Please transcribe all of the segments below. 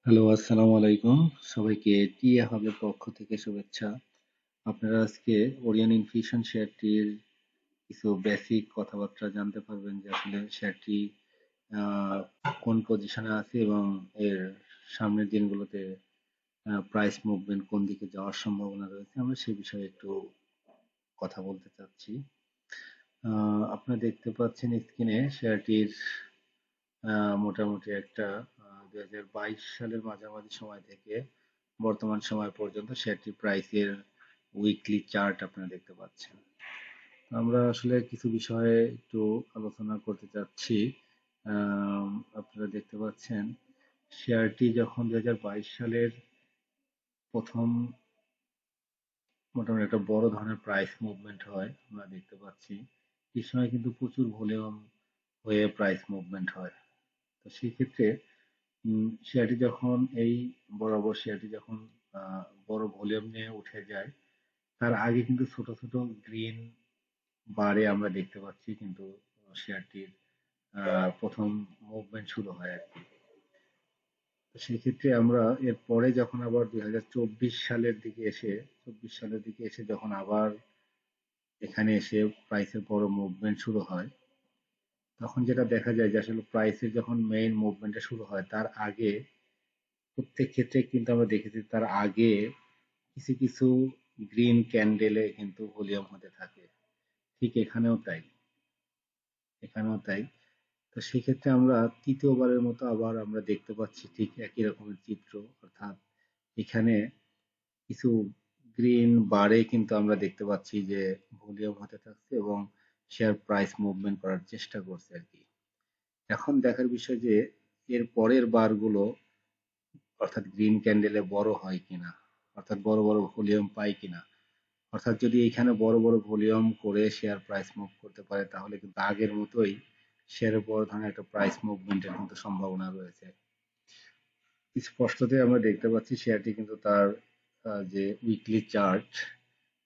Hello, আসসালামু আলাইকুম। সবাইকে টিএ হাবের পক্ষ থেকে শুভেচ্ছা। আপনারা আজকে ওরিয়ন ইনফিউশন শেয়ারটির কিছু বেসিক কথাবার্তা জানতে পারবেন যে আসলে শেয়ারটি আহ, কোন পজিশনে আছে এবং এর সামনের দিনগুলোতে প্রাইস মুভমেন্ট কোন দিকে যাওয়ার সম্ভাবনা রয়েছে। আমরা সেই বিষয়ে একটু কথা বলতে চাচ্ছি। আপনারা দেখতে পাচ্ছেন স্ক্রিনে শেয়ারটির মোটামুটি একটা 2022 সালের মাঝামাঝি সময় থেকে বর্তমান সময় পর্যন্ত শেয়ারটির প্রাইসের উইকলি চার্ট আপনারা দেখতে পাচ্ছেন। আমরা আসলে কিছু বিষয়ে একটু আলোচনা করতে চাচ্ছি। আম, আপনারা দেখতে পাচ্ছেন শেয়ারটি যখন 2022 সালের প্রথম মোটামুটি একটা বড় ধরনের প্রাইস মুভমেন্ট হয় আমরা দেখতে পাচ্ছি। এই সময় কিন্তু প্রচুর ভলিউম হয়ে প্রাইস মুভমেন্ট হয়। তো সেই ক্ষেত্রে শেয়ারটি যখন এই বরাবর শেয়ারটি যখন বড় ভলিউম নিয়ে উঠে যায়, তার আগে কিন্তু ছোট ছোট গ্রিন বারে আমরা দেখতে পাচ্ছি কিন্তু শেয়ারটির প্রথম মুভমেন্ট শুরু হয় আর কি। তো সেই ক্ষেত্রে আমরা এর পরে যখন আবার 2024 সালের দিকে এসে 24 সালের দিকে এসে যখন আবার এখানে এসে প্রাইসের বড় মুভমেন্ট শুরু হয়, তখন যেটা দেখা যায় যে আসলে প্রাইসের যখন মেইন মুভমেন্টটা শুরু হয় তার আগে প্রত্যেক ক্ষেত্রে কিন্তু আমরা দেখেছি তার আগে কিছু কিছু গ্রিন ক্যান্ডেলে কিন্তু ভলিউম হতে থাকে। ঠিক এখানেও তাই। তো সেক্ষেত্রে আমরা তৃতীয়বারের মতো আবার আমরা দেখতে পাচ্ছি ঠিক একই রকমের চিত্র, অর্থাৎ এখানে কিছু গ্রিন বারে কিন্তু আমরা দেখতে পাচ্ছি যে ভলিউম হতে থাকছে এবং শেয়ার প্রাইস মুভমেন্ট করার চেষ্টা করছে আর কি। এখন দেখার বিষয় যে এর পরের বারগুলো অর্থাৎ গ্রিন ক্যান্ডেলে বড় হয় কিনা, অর্থাৎ বড় বড় ভলিউম পায় কিনা। অর্থাৎ যদি এখানে বড় বড় ভলিউম করে শেয়ার প্রাইস মুভ করতে পারে তাহলে কিন্তু আগের মতোই শেয়ারের বড় ধরনের একটা প্রাইস মুভমেন্টের কিন্তু সম্ভাবনা রয়েছে। স্পষ্টতই আমরা দেখতে পাচ্ছি শেয়ারটি কিন্তু তার যে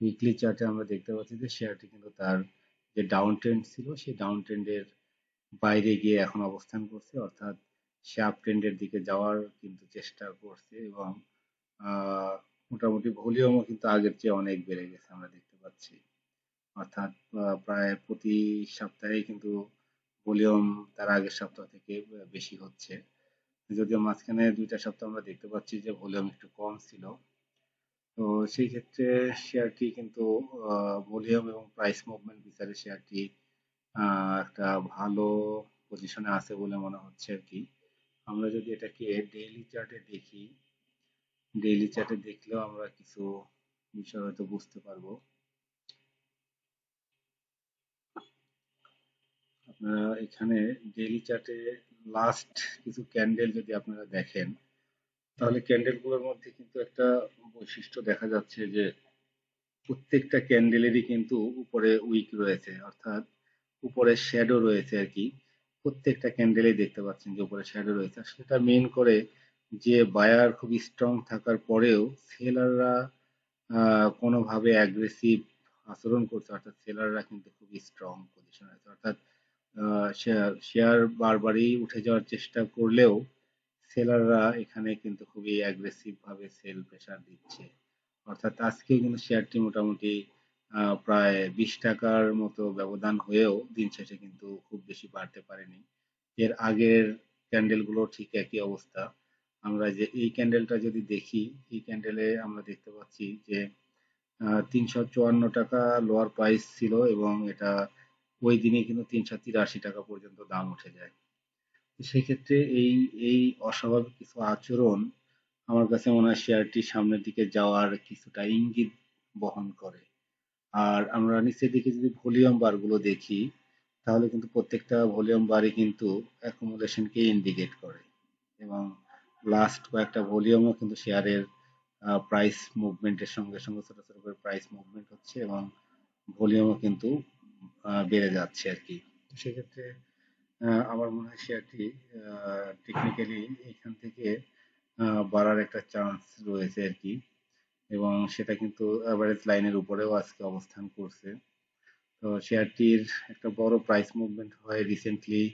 উইকলি চার্টে আমরা দেখতে পাচ্ছি যে শেয়ারটি কিন্তু তার যে ডাউন ট্রেন্ড ছিল সেই ডাউন ট্রেন্ডের বাইরে গিয়ে এখন অবস্থান করছে, অর্থাৎ সে আপ ট্রেন্ডের দিকে যাওয়ার কিন্তু চেষ্টা করছে এবং আহ, মোটামুটি ভলিউমও কিন্তু আগের চেয়ে অনেক বেড়ে গেছে আমরা দেখতে পাচ্ছি। অর্থাৎ প্রায় প্রতি সপ্তাহেই কিন্তু ভলিউম তার আগের সপ্তাহ থেকে বেশি হচ্ছে। যদিও মাঝখানে 2টা সপ্তাহ আমরা দেখতে পাচ্ছি যে ভলিউম একটু কম ছিল। তো সেই ক্ষেত্রে শেয়ারটি কিন্তু ভলিউম এবং প্রাইস মুভমেন্ট বিচারে শেয়ারটি একটা ভালো পজিশনে আছে বলে মনে হচ্ছে আর কি। আমরা যদি এটাকে ডেইলি চার্টে দেখলেও আমরা কিছু বিষয় হয়তো বুঝতে পারবো। আপনারা এখানে ডেইলি চার্টে লাস্ট কিছু ক্যান্ডেল যদি আপনারা দেখেন তাহলে ক্যান্ডেল গুলোর মধ্যে কিন্তু একটা বৈশিষ্ট্য দেখা যাচ্ছে যে প্রত্যেকটা ক্যান্ডেলেরই কিন্তু উপরে উইক রয়েছে, অর্থাৎ উপরে শ্যাডো রয়েছে আর কি। প্রত্যেকটা ক্যান্ডেলেই দেখতে পাচ্ছেন যে উপরে শ্যাডো রয়েছে, আর সেটা মেন করে যে বায়ার খুব স্ট্রং থাকার পরেও সেলাররা কোনোভাবে অ্যাগ্রেসিভ আচরণ করছে, অর্থাৎ সেলাররা কিন্তু খুব স্ট্রং পজিশন আছে। অর্থাৎ শেয়ার শেয়ার বারবারই উঠে যাওয়ার চেষ্টা করলেও সেলাররা এখানে কিন্তু খুবই অ্যাগ্রেসিভ ভাবে সেল প্রেসার দিচ্ছে। অর্থাৎ আজকে কিন্তু শেয়ারটি মোটামুটি প্রায় 20 টাকার মতো ব্যবধান হয়েও দিন শেষে কিন্তু খুব বেশি বাড়তে পারেনি। এর আগের ক্যান্ডেল গুলো ঠিক একই অবস্থা। আমরা যে এই ক্যান্ডেলটা যদি দেখি, এই ক্যান্ডেলে আমরা দেখতে পাচ্ছি যে 354 টাকা লোয়ার প্রাইস ছিল এবং এটা ওই দিনে কিন্তু 383 টাকা পর্যন্ত দাম উঠে যায়। তো সেক্ষেত্রে এই এই অস্বাভাবিক কিছু আচরণ আমার কাছে মনে হয় শেয়ারটি সামনের দিকে যাওয়ার কিছুটা ইঙ্গিত বহন করে। আর আমরা নিচের দিকে যদি ভলিউম বার গুলো দেখি তাহলে কিন্তু প্রত্যেকটা ভলিউম বারই কিন্তু অ্যাকুমুলেশনকে ইন্ডিকেট করে এবং লাস্ট কয়েকটা ভলিউমও কিন্তু শেয়ারের প্রাইস মুভমেন্টের সঙ্গে সঙ্গে ছোট ছোট করে প্রাইস মুভমেন্ট হচ্ছে এবং ভলিউমও কিন্তু বেড়ে যাচ্ছে আর কি। তো সেক্ষেত্রে আমার মনে হয় শেয়ারটি টেকনিক্যালি এখান থেকে বাড়ার একটা চান্স রয়েছে আর কি, এবং সেটা কিন্তু অ্যাভারেজ লাইনের উপরেও আজকে অবস্থান করছে। তো শেয়ারটির একটা বড় প্রাইস মুভমেন্ট হয় রিসেন্টলি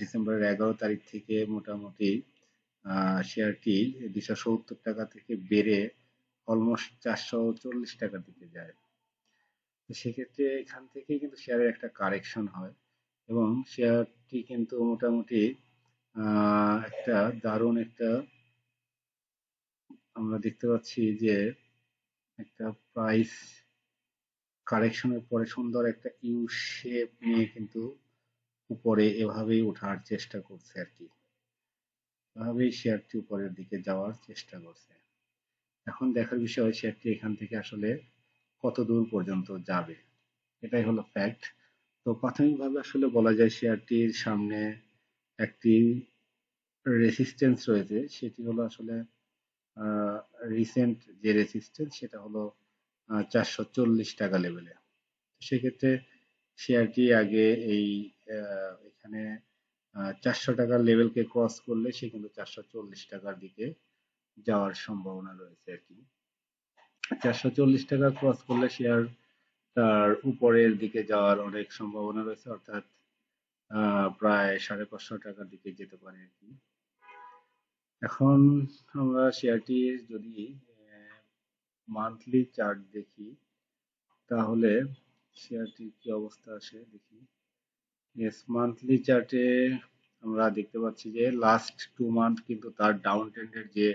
ডিসেম্বরের 11 তারিখ থেকে মোটামুটি শেয়ারটি 270 টাকা থেকে বেড়ে অলমোস্ট 440 টাকার দিকে যায়। তো সেক্ষেত্রে এখান থেকে কিন্তু শেয়ারের একটা কারেকশন হয় এবং শেয়ারটি কিন্তু মোটামুটি একটা দারুণ একটা আমরা দেখতে পাচ্ছি যে একটা প্রাইস কারেকশনের পরে সুন্দর একটা ইউ শেপ নিয়ে কিন্তু উপরে এভাবেই ওঠার চেষ্টা করছে আর কি। এভাবেই শেয়ারটি উপরের দিকে যাওয়ার চেষ্টা করছে। এখন দেখার বিষয় শেয়ারটি এখান থেকে আসলে কত দূর পর্যন্ত যাবে, এটাই হলো ফ্যাক্ট। তো প্রাথমিকভাবে আসলে বলা যায় শেয়ারটির সামনে একটি রেসিস্টেন্স রয়েছে, সেটি হলো আসলে রিসেন্ট যে রেসিস্টেন্স সেটা হলো 440 টাকা লেভেলে। সেক্ষেত্রে শেয়ারটি আগে এই এখানে 400 টাকার লেভেলকে ক্রস করলে সে কিন্তু 440 টাকার দিকে যাওয়ার সম্ভাবনা রয়েছে আর কি। 440 টাকা ক্রস করলে শেয়ার তার উপরের দিকে যাওয়ার অনেক সম্ভাবনা রয়েছে, অর্থাৎ প্রায় 550 টাকার দিকে যেতে পারে আর কি। এখন আমরা শেয়ারটির যদি মান্থলি চার্ট দেখি তাহলে শেয়ারটির কি অবস্থা আসে দেখি। ইয়েস, মান্থলি চার্টে আমরা দেখতে পাচ্ছি যে লাস্ট 2 মান্থ কিন্তু তার ডাউন ট্রেন্ডের যে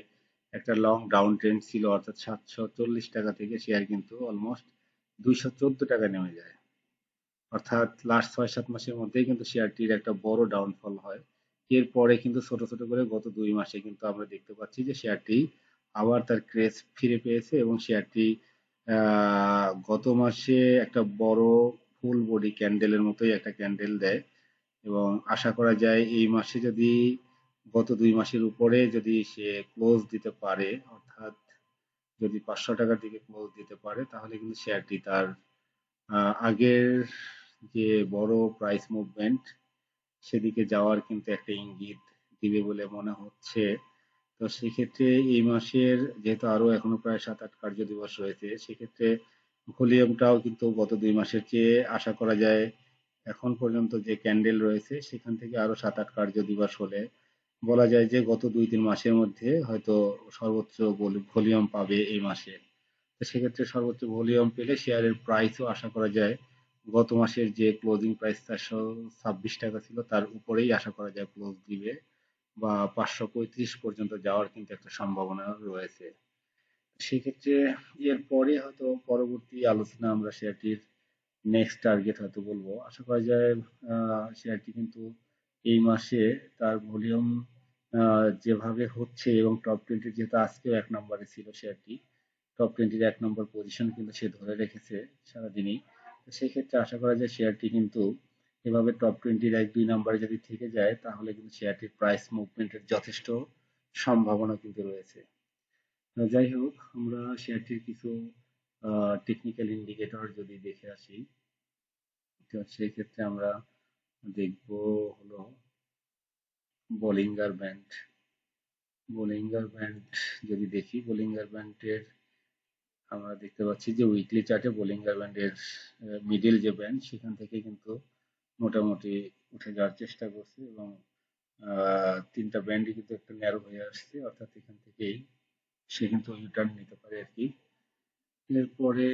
একটা লং ডাউন ট্রেন্ড ছিল, অর্থাৎ 740 টাকা থেকে শেয়ার কিন্তু অলমোস্ট 214 টাকা নেমে যায়। অর্থাৎ লাস্ট 6-7 মাসের মধ্যেই কিন্তু শেয়ারটির একটা বড় ডাউনফল হয়। এরপরে কিন্তু ছোট ছোট করে গত 2 মাসে কিন্তু আমরা দেখতে পাচ্ছি যে শেয়ারটি আবার তার ক্রেজ ফিরে পেয়েছে এবং শেয়ারটি গত মাসে একটা বড় ফুল বডি ক্যান্ডেলের মতোই একটা ক্যান্ডেল দেয় এবং আশা করা যায় এই মাসে যদি গত 2 মাসের উপরে যদি সে ক্লোজ দিতে পারে, অর্থাৎ যদি 500 টাকার দিকে ক্লোজ দিতে পারে, তাহলে কিন্তু শেয়ারটি তার আগের যে বড় প্রাইস মুভমেন্ট সেদিকে যাওয়ার কিন্তু একটা ইঙ্গিত দিবে বলে মনে হচ্ছে। তো সেক্ষেত্রে এই মাসের যেহেতু আরো এখনো প্রায় 7-8 কার্য দিবস রয়েছে, সেক্ষেত্রে ভলিউমটাও কিন্তু গত 2 মাসের চেয়ে আশা করা যায় এখন পর্যন্ত যে ক্যান্ডেল রয়েছে সেখান থেকে আরো 7-8 কার্য দিবস হলে বলা যায় যে গত 2-3 মাসের মধ্যে হয়তো সর্বোচ্চ ভলিউম পাবে এই মাসে। তো সেক্ষেত্রে সর্বোচ্চ ভলিউম পেলে শেয়ারের প্রাইসও আশা করা যায় গত মাসের যে ক্লোজিং প্রাইস 426 টাকা ছিল তার উপরেই আশা করা যায় ক্লোজ দিবে বা 535 পর্যন্ত যাওয়ার কিন্তু একটা সম্ভাবনা রয়েছে। সেক্ষেত্রে এরপরে হয়তো পরবর্তী আলোচনা আমরা শেয়ারটির নেক্সট টার্গেট হয়তো বলবো। আশা করা যায় শেয়ারটি কিন্তু এই মাসে তার ভলিউম যেভাবে হচ্ছে এবং টপ টোয়েন্টি যেহেতু আজকেও 1 নম্বরে ছিল শেয়ারটি, টপ টোয়েন্টির 1 নম্বর পজিশন কিন্তু সে ধরে রেখেছে সারাদিনই। তো সেক্ষেত্রে আশা করা যায় শেয়ারটি কিন্তু এভাবে টপ টোয়েন্টির 1-2 নম্বরে যদি থেকে যায় তাহলে কিন্তু শেয়ারটির প্রাইস মুভমেন্টের যথেষ্ট সম্ভাবনা কিন্তু রয়েছে। যাই হোক, আমরা শেয়ারটির কিছু টেকনিক্যাল ইন্ডিকেটর যদি দেখে আসি, তো সেই ক্ষেত্রে আমরা দেখব হলো বলিঙ্গার ব্যান্ড। বলিঙ্গার ব্যান্ড যদি দেখি, বলিঙ্গার ব্যান্ডের আমরা দেখতে পাচ্ছি যে উইকলি চার্টে বলিঙ্গার ব্যান্ডের মিডিল যে ব্যান্ড সেখান থেকে কিন্তু মোটামুটি উঠে যাওয়ার চেষ্টা করছে এবং 3টা ব্যান্ডই কিন্তু একটু ন্যারো হয়ে আসছে, অর্থাৎ এখান থেকেই সে কিন্তু ইউটার্ন নিতে পারে আর কি। এরপরে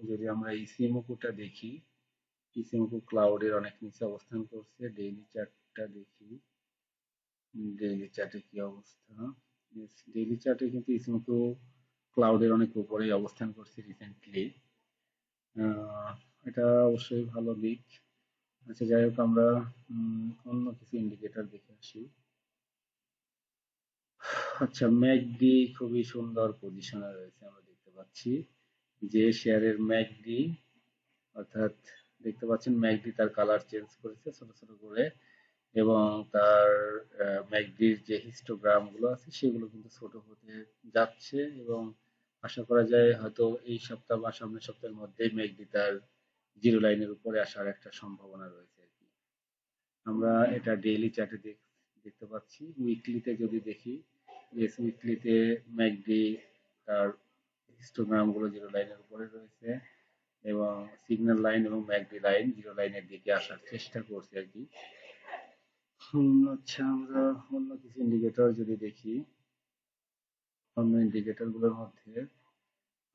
যদি আমরা ইসিএমওটা দেখি, ইসিএমও ক্লাউডের অনেক নিচে অবস্থান করছে। ডেইলি চার্টটা দেখি, ডেইলি চার্টে কি অবস্থা। ডেইলি চার্টে কিন্তু ইসিএমও ক্লাউডের অনেক উপরেই অবস্থান করছে রিসেন্টলি। এটা অবশ্যই ভালো দিক। আচ্ছা, যাই হোক, আমরা অন্য কিছু ইন্ডিকেটর দেখে আসি। আচ্ছা, ম্যাকডি খুবই সুন্দর পজিশনে রয়েছে, আমরা দেখতে পাচ্ছি যে শেয়ারের ম্যাকডি, অর্থাৎ দেখতে পাচ্ছেন ম্যাকডি তার কালার চেঞ্জ করেছে ছোট ছোট করে এবং তার ম্যাকডির যে হিস্টোগ্রাম গুলো আছে সেগুলো কিন্তু ছোট হতে যাচ্ছে এবং আশা করা যায় হয়তো এই সপ্তাহ বা সামনের সপ্তাহের মধ্যেই ম্যাকডি তার জিরো লাইনের উপরে আসার একটা সম্ভাবনা রয়েছে আর কি। আমরা এটা ডেইলি চার্টে দেখতে পাচ্ছি। উইকলিতে যদি দেখি, ইয়েস, উইকলিতে ম্যাকডি তার হিস্টোগ্রাম গুলো জিরো লাইনের উপরে রয়েছে এবং সিগন্যাল লাইন এবং ম্যাকডি লাইন জিরো লাইনের দিকে আসার চেষ্টা করছে আর কি। আচ্ছা, আমরা অন্য কিছু ইন্ডিকেটর ইন্ডিকেটর যদি দেখি, অন্য ইন্ডিকেটর গুলোর মধ্যে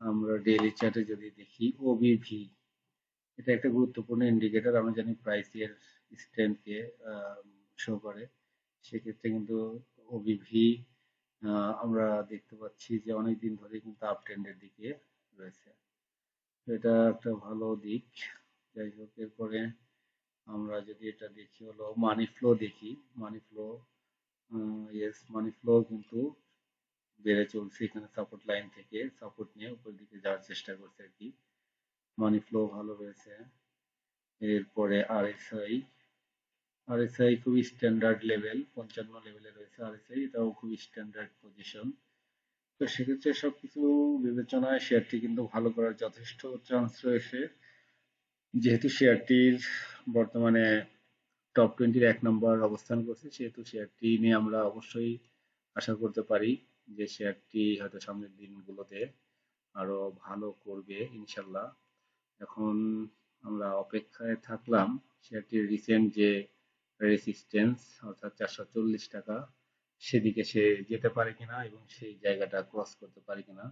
আমরা ডেইলি চার্টে যদি দেখি ওবিভি, এটা একটা গুরুত্বপূর্ণ ইন্ডিকেটর। আমরা জানি প্রাইসের স্ট্রেংথকে শো করে। সেক্ষেত্রে কিন্তু ওবিভি আমরা দেখতে পাচ্ছি যে অনেক দিন ধরে কিন্তু আপ ট্রেন্ডের দিকে রয়েছে। তো এটা একটা ভালো দিক। যাই হোক, এরপরে আমরা যদি এটা দেখি হলো মানি ফ্লো দেখি। মানি ফ্লো, ইয়েস, মানি ফ্লো কিন্তু বেড়ে চলছে। এখানে সাপোর্ট লাইন থেকে সাপোর্ট নিয়ে উপর দিকে যাওয়ার চেষ্টা করছে আর কি। মানি ফ্লো ভালো রয়েছে। এরপরে আরএসআই, আরএসআই খুবই স্ট্যান্ডার্ড লেভেল, 55 লেভেলে রয়েছে আরএসআই, এটাও খুবই স্ট্যান্ডার্ড পজিশন। তো সেক্ষেত্রে সবকিছু বিবেচনায় শেয়ারটি কিন্তু ভালো করার যথেষ্ট চান্স রয়েছে। যেহেতু শেয়ারটির বর্তমানে টপ 20-র 1 নম্বর অবস্থান করছে, সেহেতু শেয়ারটি নিয়ে আমরা অবশ্যই আশা করতে পারি যে শেয়ারটি হয়তো সামনের দিনগুলোতে আরো ভালো করবে ইনশাল্লাহ। এখন আমরা অপেক্ষায় থাকলাম শেয়ারটির রিসেন্ট যে রেসিস্টেন্স, অর্থাৎ 440 টাকা, সেদিকে সে যেতে পারে কিনা এবং সেই জায়গাটা ক্রস করতে পারে কিনা।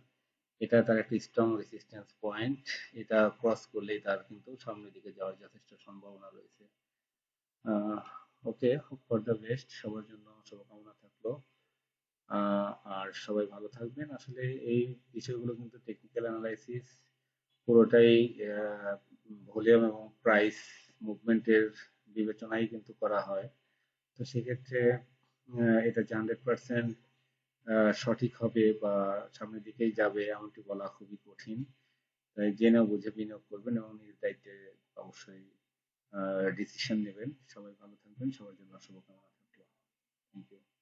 এটা তার একটা স্ট্রং রেসিস্টেন্স পয়েন্ট। এটা ক্রস করলেই তার কিন্তু সামনের দিকে যাওয়ার যথেষ্ট সম্ভাবনা রয়েছে। ওকে, হোপ ফর দ্য বেস্ট, সবার জন্য শুভকামনা থাকলো। আর সবাই ভালো থাকবেন। আসলে এই বিষয়গুলো কিন্তু টেকনিক্যাল অ্যানালাইসিস পুরোটাই ভলিউম এবং প্রাইস মুভমেন্টের বিবেচনায় কিন্তু করা হয়। তো সেক্ষেত্রে এটা যে 100% সঠিক হবে বা সামনের দিকেই যাবে এমনটি বলা খুবই কঠিন। তাই জেনে বুঝে বিনিয়োগ করবেন এবং নিজ দায়িত্বে অবশ্যই ডিসিশন নেবেন। সবাই ভালো থাকবেন, সবার জন্য শুভকামনা থাকলো। Thank you.